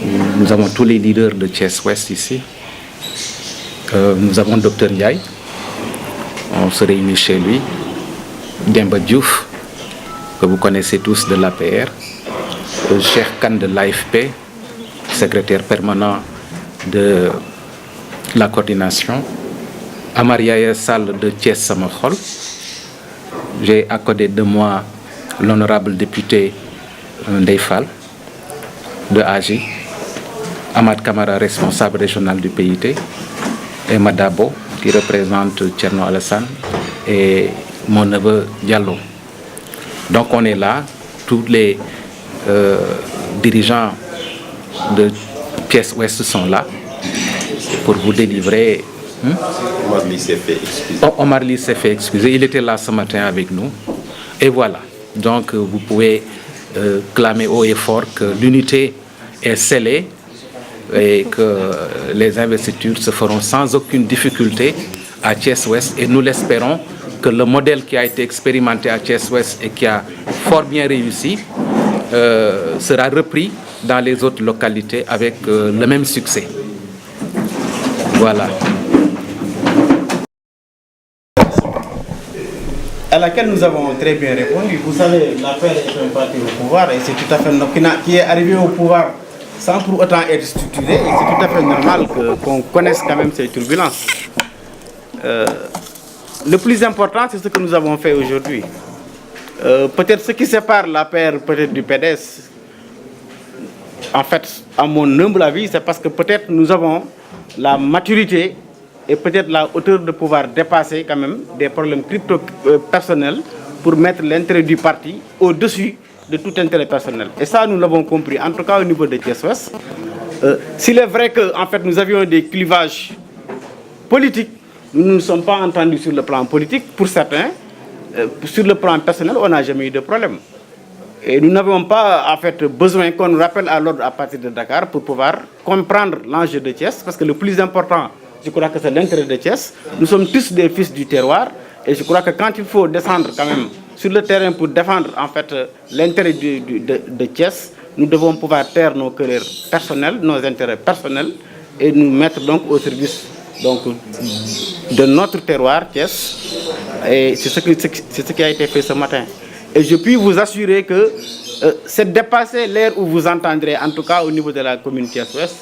Nous avons tous les leaders de Thiès-Ouest ici. Nous avons Dr Ndiaye, on se réunit chez lui. Demba Diouf, que vous connaissez tous de l'APR. Cheikh Kane de l'AFP, secrétaire permanent de la coordination. Amaria Sall de Thiès Samakhol. J'ai à côté de moi l'honorable député Ndeye Fall de AG, Ahmad Kamara, responsable régional du PIT, et Madabo, qui représente Thierno Alassane, et mon neveu Diallo. Donc on est là, tous les dirigeants de Thiès-Ouest sont là pour vous délivrer. Omar Ly s'est fait excuser. Omar Ly s'est fait excuser, il était là ce matin avec nous. Et voilà, donc vous pouvez clamer haut et fort que l'unité est scellée et que les investitures se feront sans aucune difficulté à Thiès-Ouest. Et nous l'espérons que le modèle qui a été expérimenté à Thiès-Ouest et qui a fort bien réussi sera repris dans les autres localités avec le même succès. Voilà. À laquelle nous avons très bien répondu. Vous savez, l'APR est un parti au pouvoir et c'est tout à fait qui est arrivé au pouvoir sans pour autant être structuré, et c'est tout à fait normal qu'on connaisse quand même ces turbulences. Le plus important, c'est ce que nous avons fait aujourd'hui. Peut-être ce qui sépare l'APR peut-être du PDS, en fait, à mon humble avis, c'est parce que peut-être nous avons la maturité et peut-être la hauteur de pouvoir dépasser quand même des problèmes crypto-personnels pour mettre l'intérêt du parti au-dessus de tout intérêt personnel. Et ça, nous l'avons compris, en tout cas au niveau de Thiès-Ouest. S'il est vrai qu'en fait, nous avions des clivages politiques, nous ne nous sommes pas entendus sur le plan politique, pour certains. Sur le plan personnel, on n'a jamais eu de problème. Et nous n'avons pas en fait besoin qu'on nous rappelle à l'ordre à partir de Dakar pour pouvoir comprendre l'enjeu de Thiès, parce que le plus important, je crois que c'est l'intérêt de Thiès. Nous sommes tous des fils du terroir, et je crois que quand il faut descendre quand même sur le terrain pour défendre en fait l'intérêt de Thiès, nous devons pouvoir taire nos querelles personnelles, nos intérêts personnels, et nous mettre donc au service donc, de notre terroir Thiès. Et c'est ce qui a été fait ce matin. Et je puis vous assurer que c'est dépasser l'ère où vous entendrez, en tout cas au niveau de la commune Thiès-Ouest,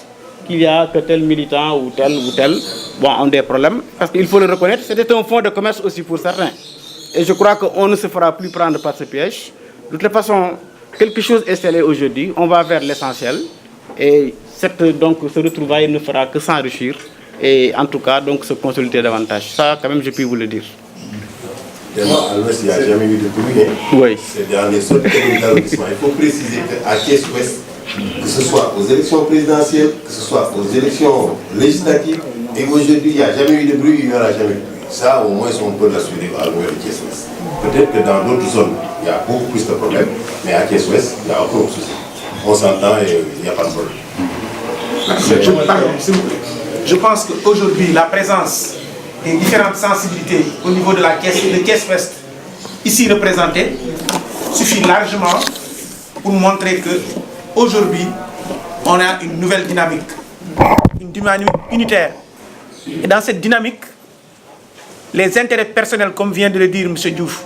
qu'il y a que tel militant ou tel ont des problèmes. Parce qu'il faut le reconnaître, c'était un fonds de commerce aussi pour certains. Et je crois qu'on ne se fera plus prendre par ce piège. De toute façon, quelque chose est scellé aujourd'hui, on va vers l'essentiel. Et ce retrouvaille ne fera que s'enrichir et en tout cas donc se consolider davantage. Ça, quand même, je puis vous le dire. À l'Ouest, il n'y a jamais eu de commune. Oui. C'est dans les autres communes d'arrondissement. Il faut préciser qu'à Thiès-Ouest, que ce soit aux élections présidentielles, que ce soit aux élections législatives, et aujourd'hui, il n'y a jamais eu de bruit, il n'y aura jamais eu de bruit. Ça, au moins, on peut l'assurer à l'ouest de Thiès-Ouest. Peut-être que dans d'autres zones, il y a beaucoup plus de problèmes, mais à Thiès-Ouest, il n'y a aucun souci. On s'entend et il n'y a pas de problème. Je pense qu'aujourd'hui, la présence des différentes sensibilités au niveau de la Thiès-Ouest, ici représentées, suffit largement pour montrer qu'aujourd'hui, on a une nouvelle dynamique, une dynamique unitaire. Et dans cette dynamique, les intérêts personnels, comme vient de le dire M. Diouf,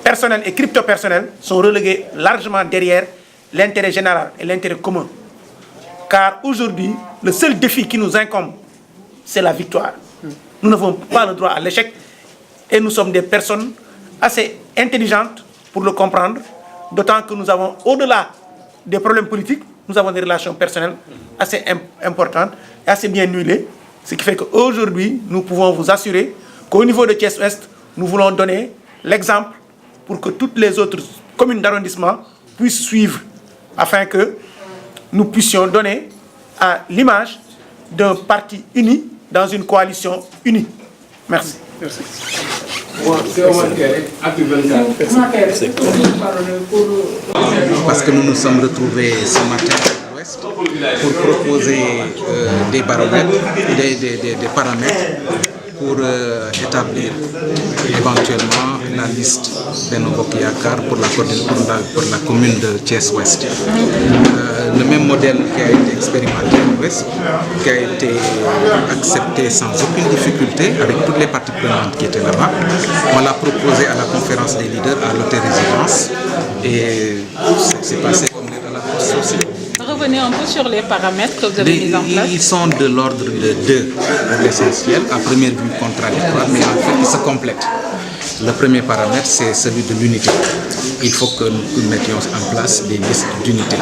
personnels et crypto-personnels, sont relégués largement derrière l'intérêt général et l'intérêt commun. Car aujourd'hui, le seul défi qui nous incombe, c'est la victoire. Nous n'avons pas le droit à l'échec et nous sommes des personnes assez intelligentes pour le comprendre, d'autant que nous avons, au-delà des problèmes politiques, nous avons des relations personnelles assez importantes et assez bien huilées, ce qui fait qu'aujourd'hui, nous pouvons vous assurer qu'au niveau de Thiès-Ouest, nous voulons donner l'exemple pour que toutes les autres communes d'arrondissement puissent suivre, afin que nous puissions donner à l'image d'un parti uni dans une coalition unie. Merci. Merci. Parce que nous nous sommes retrouvés ce matin à l'Ouest pour proposer des baromètres, des paramètres pour établir éventuellement la liste Benno Bokk Yakaar pour la commune de Thiès-Ouest. Le même modèle qui a été expérimenté à l'Ouest, qui a été accepté sans aucune difficulté avec toutes les parties prenantes qui étaient là-bas. On l'a proposé à la conférence des leaders à l'hôtel-résidence et c'est passé comme lettre à la poste aussi. Revenez un peu sur les paramètres que vous avez mis en place. Ils sont de l'ordre de 2 pour l'essentiel, à première vue contradictoire, mais en fait ils se complètent. Le premier paramètre, c'est celui de l'unité. Il faut que nous mettions en place des listes d'unité,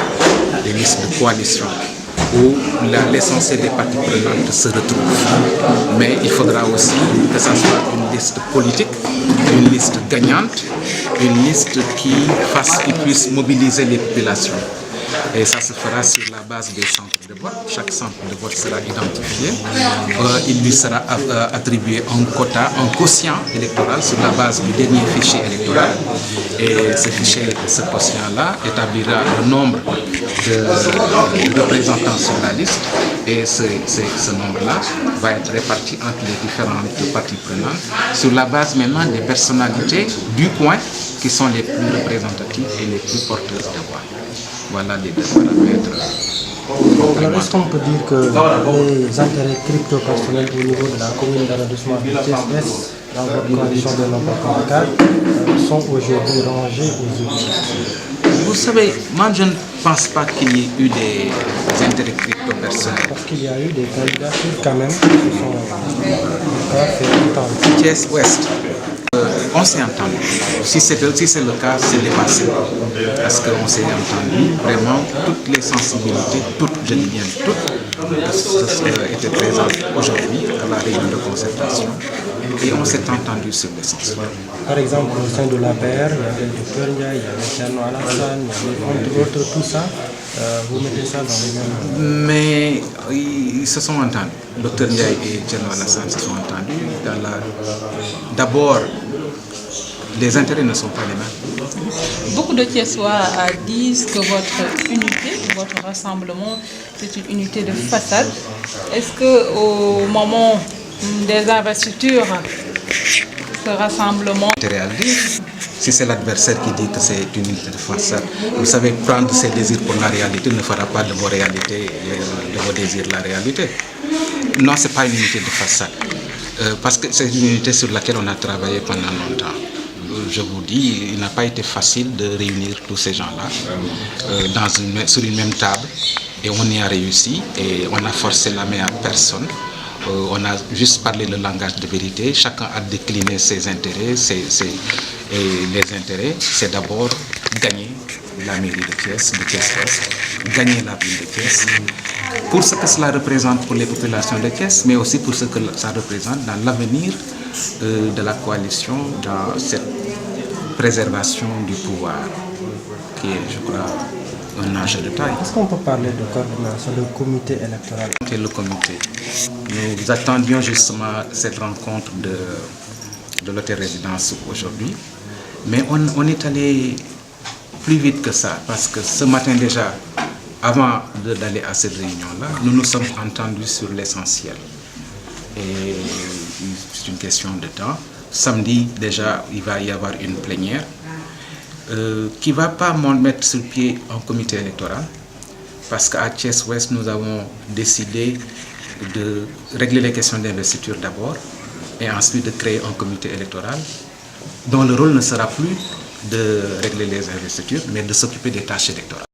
des listes de coalition, où l'essentiel des parties prenantes se retrouve. Mais il faudra aussi que ça soit une liste politique, une liste gagnante, une liste qui puisse mobiliser les populations. Et ça se fera sur la base des centres de vote. Chaque centre de vote sera identifié. Il lui sera attribué un quota, un quotient électoral sur la base du dernier fichier électoral. Et ce quotient-là établira le nombre de représentants sur la liste. Et ce nombre-là va être réparti entre les différentes parties prenantes sur la base maintenant des personnalités du coin qui sont les plus représentatives et les plus porteuses de voix. Voilà les deux paramètres. Alors, est-ce qu'on peut dire que les intérêts crypto-personnels au niveau de la commune d'arrondissement de Thiès-Ouest dans votre coalition de l'Empire sont aujourd'hui rangés aux autres? Vous savez, moi je ne pense pas qu'il y ait eu des intérêts crypto-personnels. Parce qu'il y a eu des candidatures quand même qui se sont fait entendre. Thiès-Ouest. On s'est entendu. Si c'est le cas, c'est dépassé. Parce qu'on s'est entendu, vraiment, toutes les sensibilités, toutes, je dis bien toutes, étaient présentes aujourd'hui à la réunion de concertation. Et on s'est entendu sur l'essentiel. Par exemple, au sein de l'APR, il y avait le Dr Ndiaye, il y avait Thierno Alassane, il y avait entre autres, tout ça. Vous mettez ça dans les mêmes... Mais ils se sont entendus. Dr Ndiaye et Thierno Alassane se sont entendus. D'abord, les intérêts ne sont pas les mêmes. Beaucoup de Thiessois disent que votre unité, votre rassemblement, c'est une unité de façade. Est-ce qu'au moment des investitures, ce rassemblement... Si c'est l'adversaire qui dit que c'est une unité de façade, vous savez, prendre ses désirs pour la réalité ne fera pas de vos réalités, de vos désirs la réalité. Non, ce n'est pas une unité de façade. Parce que c'est une unité sur laquelle on a travaillé pendant longtemps. Je vous dis, il n'a pas été facile de réunir tous ces gens-là sur une même table. Et on y a réussi et on a forcé la main à personne. On a juste parlé le langage de vérité. Chacun a décliné ses intérêts. Et les intérêts, c'est d'abord gagner la mairie de Thiès-Ouest, gagner la ville de Thiès, pour ce que cela représente pour les populations de Thiès, mais aussi pour ce que ça représente dans l'avenir de la coalition, dans cette préservation du pouvoir, qui est, je crois, un enjeu de taille. Est-ce qu'on peut parler de coordination, de comité électoral? Le comité. Nous attendions justement cette rencontre de l'hôtel-résidence aujourd'hui, mais on est allé plus vite que ça, parce que ce matin déjà, avant d'aller à cette réunion-là, nous nous sommes entendus sur l'essentiel. Et c'est une question de temps. Samedi, déjà, il va y avoir une plénière qui ne va pas mettre sur pied un comité électoral, parce qu'à Thiès-Ouest, nous avons décidé de régler les questions d'investiture d'abord, et ensuite de créer un comité électoral dont le rôle ne sera plus de régler les investitures, mais de s'occuper des tâches électorales.